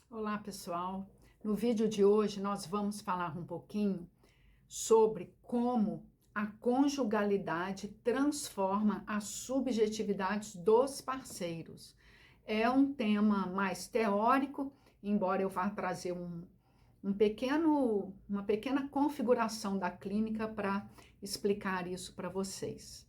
Olá, pessoal. No vídeo de hoje nós vamos falar um pouquinho sobre como a conjugalidade transforma as subjetividades dos parceiros. É um tema mais teórico, embora eu vá trazer uma pequena configuração da clínica para explicar isso para vocês.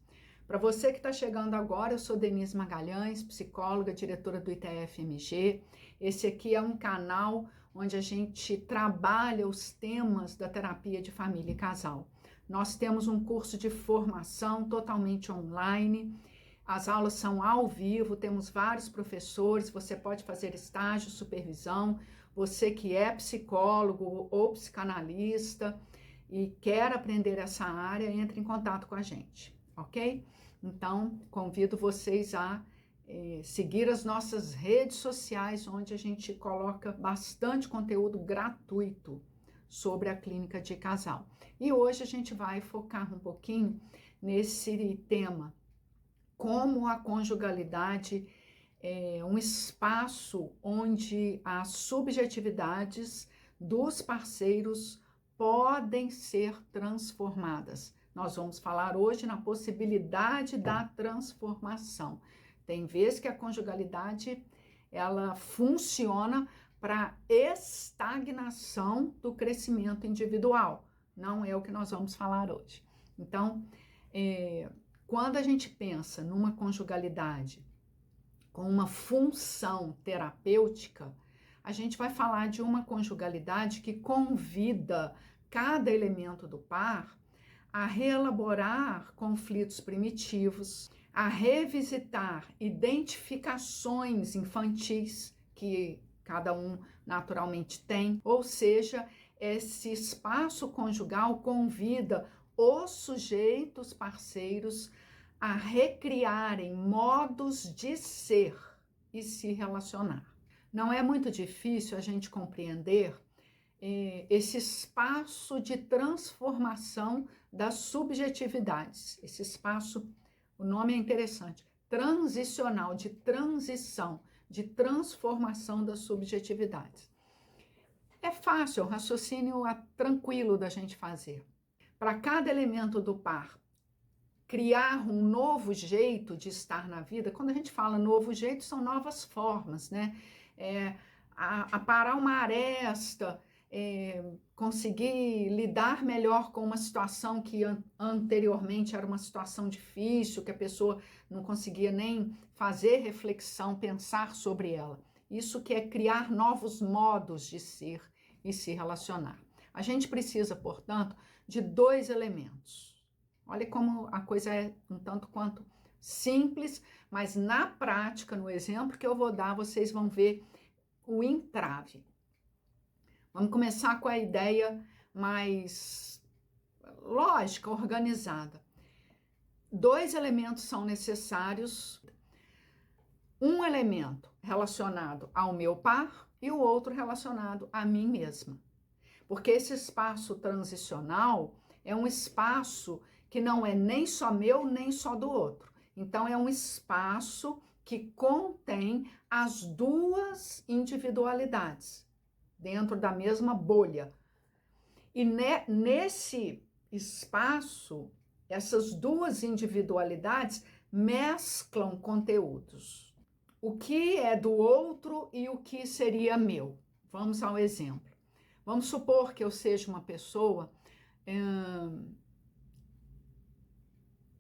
Para você que está chegando agora, eu sou Denise Magalhães, psicóloga, diretora do ITF-MG. Esse aqui é um canal onde a gente trabalha os temas da terapia de família e casal. Nós temos um curso de formação totalmente online. As aulas são ao vivo, temos vários professores, você pode fazer estágio, supervisão. Você que é psicólogo ou psicanalista e quer aprender essa área, entre em contato com a gente, ok? Então, convido vocês a seguir as nossas redes sociais, onde a gente coloca bastante conteúdo gratuito sobre a clínica de casal. E hoje a gente vai focar um pouquinho nesse tema, como a conjugalidade é um espaço onde as subjetividades dos parceiros podem ser transformadas. Nós vamos falar hoje na possibilidade da transformação. Tem vezes que a conjugalidade ela funciona para estagnação do crescimento individual. Não é o que nós vamos falar hoje. Então, quando a gente pensa numa conjugalidade com uma função terapêutica, a gente vai falar de uma conjugalidade que convida cada elemento do par a reelaborar conflitos primitivos, a revisitar identificações infantis que cada um naturalmente tem, ou seja, esse espaço conjugal convida os sujeitos parceiros a recriarem modos de ser e se relacionar. Não é muito difícil a gente compreender esse espaço de transformação das subjetividades. Esse espaço, o nome é interessante, transicional, de transição, de transformação das subjetividades. É fácil, o raciocínio é tranquilo da gente fazer. Para cada elemento do par criar um novo jeito de estar na vida, quando a gente fala novo jeito, são novas formas, né? Aparar uma aresta, conseguir lidar melhor com uma situação que anteriormente era uma situação difícil, que a pessoa não conseguia nem fazer reflexão, pensar sobre ela. Isso que é criar novos modos de ser e se relacionar. A gente precisa, portanto, de dois elementos. Olha como a coisa é um tanto quanto simples, mas na prática, no exemplo que eu vou dar, vocês vão ver o entrave. Vamos começar com a ideia mais lógica, organizada. Dois elementos são necessários. Um elemento relacionado ao meu par e o outro relacionado a mim mesma. Porque esse espaço transicional é um espaço que não é nem só meu, nem só do outro. Então, é um espaço que contém as duas individualidades dentro da mesma bolha. E nesse espaço, essas duas individualidades mesclam conteúdos. O que é do outro e o que seria meu. Vamos ao exemplo. Vamos supor que eu seja uma pessoa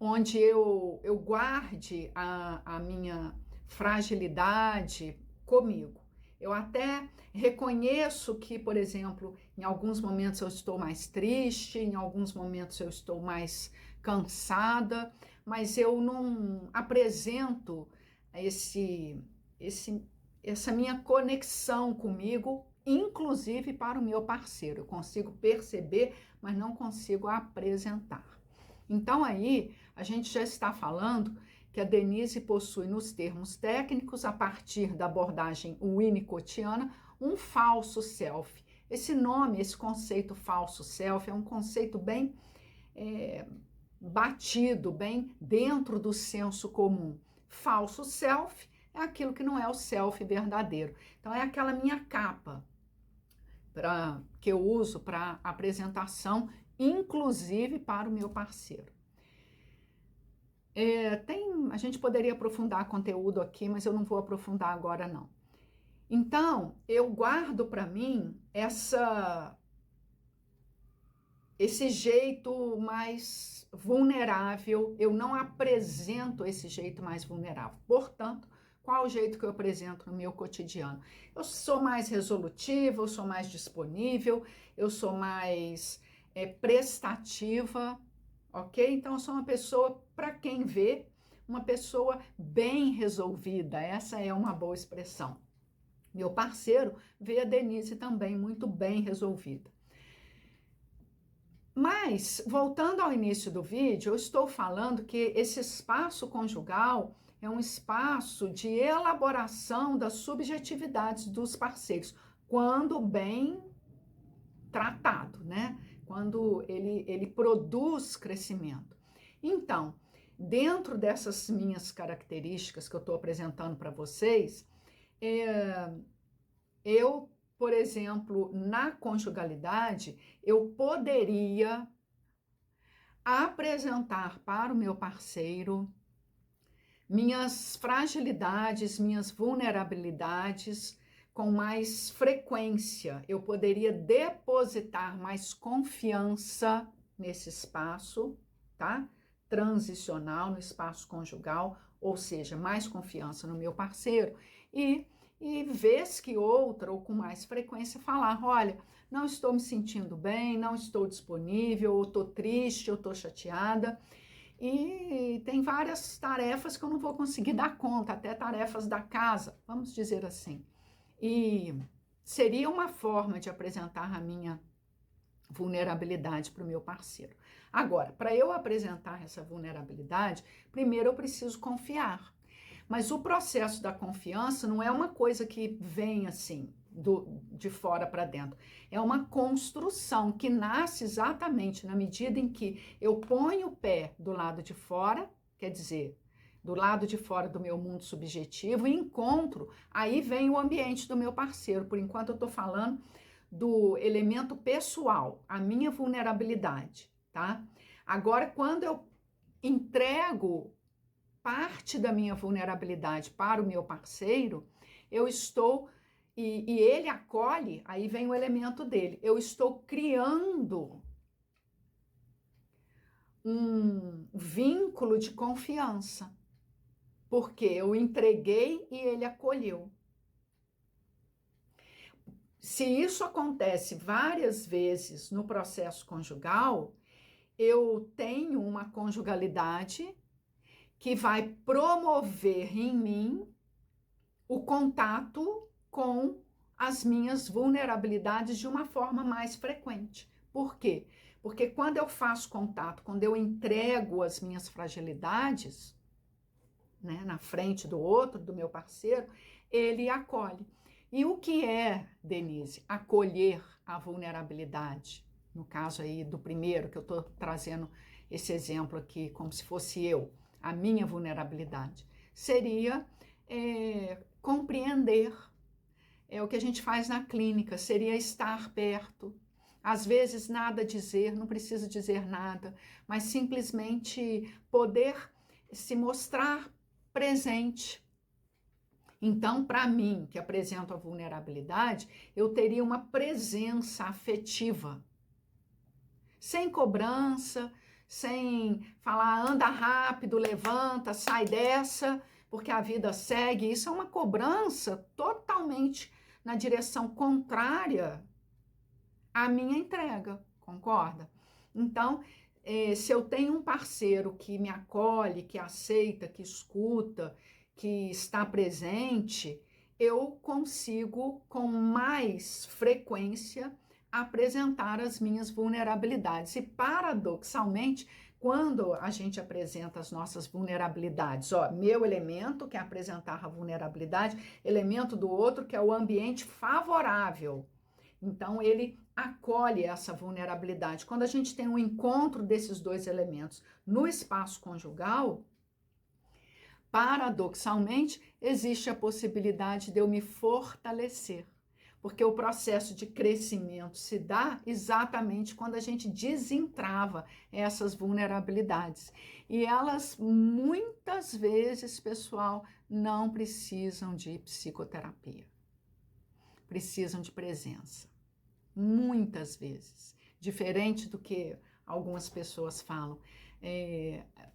onde eu guarde a minha fragilidade comigo. Eu até reconheço que, por exemplo, em alguns momentos eu estou mais triste, em alguns momentos eu estou mais cansada, mas eu não apresento essa minha conexão comigo, inclusive para o meu parceiro. Eu consigo perceber, mas não consigo apresentar. Então aí a gente já está falando que a Denise possui nos termos técnicos, a partir da abordagem winnicottiana, um falso self. Esse nome, esse conceito falso self é um conceito bem batido, bem dentro do senso comum. Falso self é aquilo que não é o self verdadeiro. Então, é aquela minha capa que eu uso para apresentação, inclusive para o meu parceiro. A gente poderia aprofundar conteúdo aqui, mas eu não vou aprofundar agora, não. Então, eu guardo para mim esse jeito mais vulnerável, eu não apresento esse jeito mais vulnerável. Portanto, qual o jeito que eu apresento no meu cotidiano? Eu sou mais resolutiva, eu sou mais disponível, eu sou mais prestativa, ok? Então, eu sou uma pessoa, para quem vê, uma pessoa bem resolvida, essa é uma boa expressão. Meu parceiro vê a Denise também muito bem resolvida. Mas, voltando ao início do vídeo, eu estou falando que esse espaço conjugal é um espaço de elaboração das subjetividades dos parceiros, quando bem tratado, né? Quando ele produz crescimento. Então, dentro dessas minhas características que eu estou apresentando para vocês, eu, por exemplo, na conjugalidade, eu poderia apresentar para o meu parceiro minhas fragilidades, minhas vulnerabilidades com mais frequência. Eu poderia depositar mais confiança nesse espaço, tá? Transicional, no espaço conjugal, ou seja, mais confiança no meu parceiro e vez que outra, ou com mais frequência, falar, olha, não estou me sentindo bem, não estou disponível, ou estou triste, ou estou chateada, e tem várias tarefas que eu não vou conseguir dar conta, até tarefas da casa, vamos dizer assim. E seria uma forma de apresentar a minha vulnerabilidade para o meu parceiro. Agora, para eu apresentar essa vulnerabilidade, primeiro eu preciso confiar. Mas o processo da confiança não é uma coisa que vem assim, de fora para dentro. É uma construção que nasce exatamente na medida em que eu ponho o pé do lado de fora, quer dizer, do lado de fora do meu mundo subjetivo e encontro, aí vem o ambiente do meu parceiro. Por enquanto eu estou falando do elemento pessoal, a minha vulnerabilidade, tá? Agora, quando eu entrego parte da minha vulnerabilidade para o meu parceiro, eu estou, e ele acolhe, aí vem o elemento dele, eu estou criando um vínculo de confiança, porque eu entreguei e ele acolheu. Se isso acontece várias vezes no processo conjugal, eu tenho uma conjugalidade que vai promover em mim o contato com as minhas vulnerabilidades de uma forma mais frequente. Por quê? Porque quando eu faço contato, quando eu entrego as minhas fragilidades, né, na frente do outro, do meu parceiro, ele acolhe. E o que é, Denise, acolher a vulnerabilidade? No caso aí do primeiro, que eu estou trazendo esse exemplo aqui, como se fosse eu, a minha vulnerabilidade, seria compreender. É o que a gente faz na clínica, seria estar perto. Às vezes nada dizer, não precisa dizer nada, mas simplesmente poder se mostrar presente. Então, para mim, que apresento a vulnerabilidade, eu teria uma presença afetiva, sem cobrança, sem falar anda rápido, levanta, sai dessa, porque a vida segue. Isso é uma cobrança totalmente na direção contrária à minha entrega, concorda? Então, se eu tenho um parceiro que me acolhe, que aceita, que escuta, que está presente, eu consigo com mais frequência apresentar as minhas vulnerabilidades. E paradoxalmente, quando a gente apresenta as nossas vulnerabilidades, meu elemento, que é apresentar a vulnerabilidade, elemento do outro, que é o ambiente favorável. Então, ele acolhe essa vulnerabilidade. Quando a gente tem um encontro desses dois elementos no espaço conjugal, Paradoxalmente, existe a possibilidade de eu me fortalecer, porque o processo de crescimento se dá exatamente quando a gente desentrava essas vulnerabilidades. E elas, muitas vezes, pessoal, não precisam de psicoterapia, precisam de presença. Muitas vezes, diferente do que algumas pessoas falam.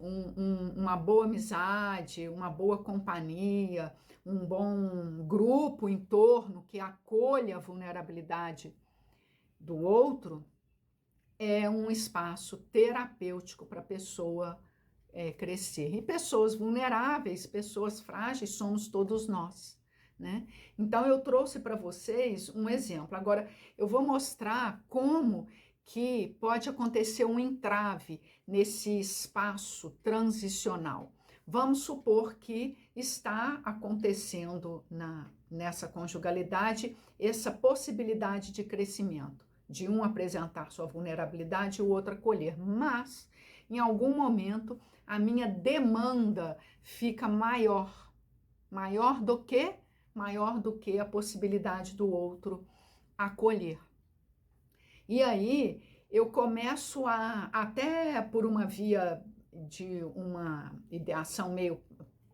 Uma boa amizade, uma boa companhia, um bom grupo em torno que acolha a vulnerabilidade do outro é um espaço terapêutico para a pessoa crescer. E pessoas vulneráveis, pessoas frágeis, somos todos nós, né? Então eu trouxe para vocês um exemplo. Agora eu vou mostrar como que pode acontecer um entrave nesse espaço transicional. Vamos supor que está acontecendo nessa conjugalidade essa possibilidade de crescimento, de um apresentar sua vulnerabilidade e o outro acolher, mas em algum momento a minha demanda fica maior do que a possibilidade do outro acolher. E aí eu começo até por uma via de uma ideação meio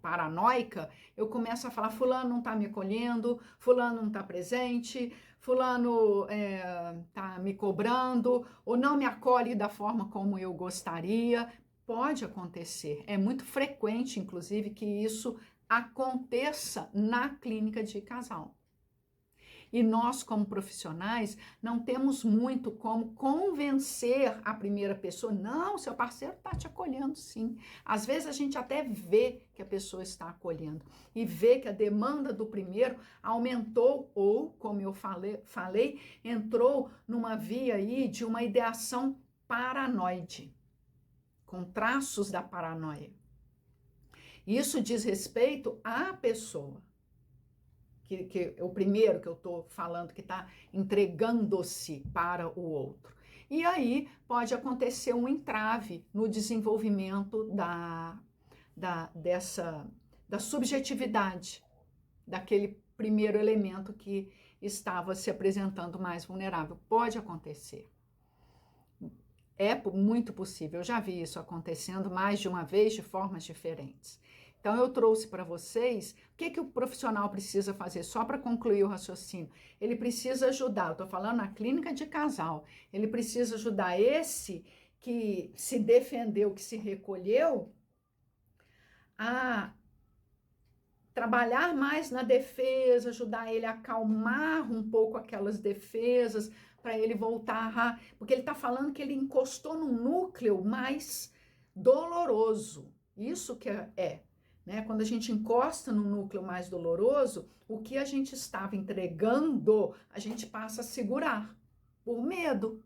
paranoica, eu começo a falar, fulano não está me acolhendo, fulano não está presente, fulano está me cobrando, ou não me acolhe da forma como eu gostaria. Pode acontecer, é muito frequente, inclusive, que isso aconteça na clínica de casal. E nós, como profissionais, não temos muito como convencer a primeira pessoa. Não, seu parceiro está te acolhendo, sim. Às vezes a gente até vê que a pessoa está acolhendo e vê que a demanda do primeiro aumentou ou, como eu falei, entrou numa via aí de uma ideação paranoide, com traços da paranoia. Isso diz respeito à pessoa. Que é o primeiro que eu estou falando, que está entregando-se para o outro. E aí pode acontecer um entrave no desenvolvimento da subjetividade daquele primeiro elemento que estava se apresentando mais vulnerável. Pode acontecer. É muito possível, eu já vi isso acontecendo mais de uma vez de formas diferentes. Então, eu trouxe para vocês o que o profissional precisa fazer, só para concluir o raciocínio. Ele precisa ajudar, eu estou falando na clínica de casal, ele precisa ajudar esse que se defendeu, que se recolheu, a trabalhar mais na defesa, ajudar ele a acalmar um pouco aquelas defesas, para ele voltar, porque ele está falando que ele encostou num núcleo mais doloroso. Isso que né? Quando a gente encosta no núcleo mais doloroso, o que a gente estava entregando, a gente passa a segurar, por medo.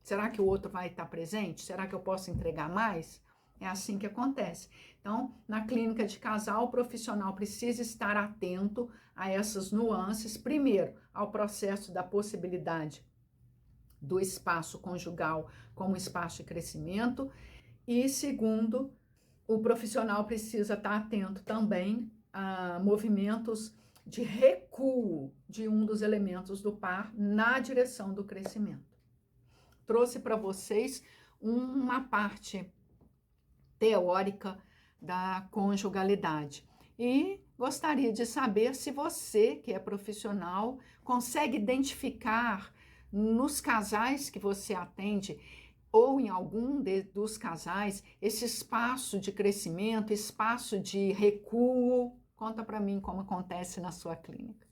Será que o outro vai estar presente? Será que eu posso entregar mais? É assim que acontece. Então, na clínica de casal, o profissional precisa estar atento a essas nuances. Primeiro, ao processo da possibilidade do espaço conjugal como espaço de crescimento. E segundo, o profissional precisa estar atento também a movimentos de recuo de um dos elementos do par na direção do crescimento. Trouxe para vocês uma parte teórica da conjugalidade. E gostaria de saber se você, que é profissional, consegue identificar nos casais que você atende ou em algum dos casais esse espaço de crescimento, espaço de recuo. Conta para mim como acontece na sua clínica.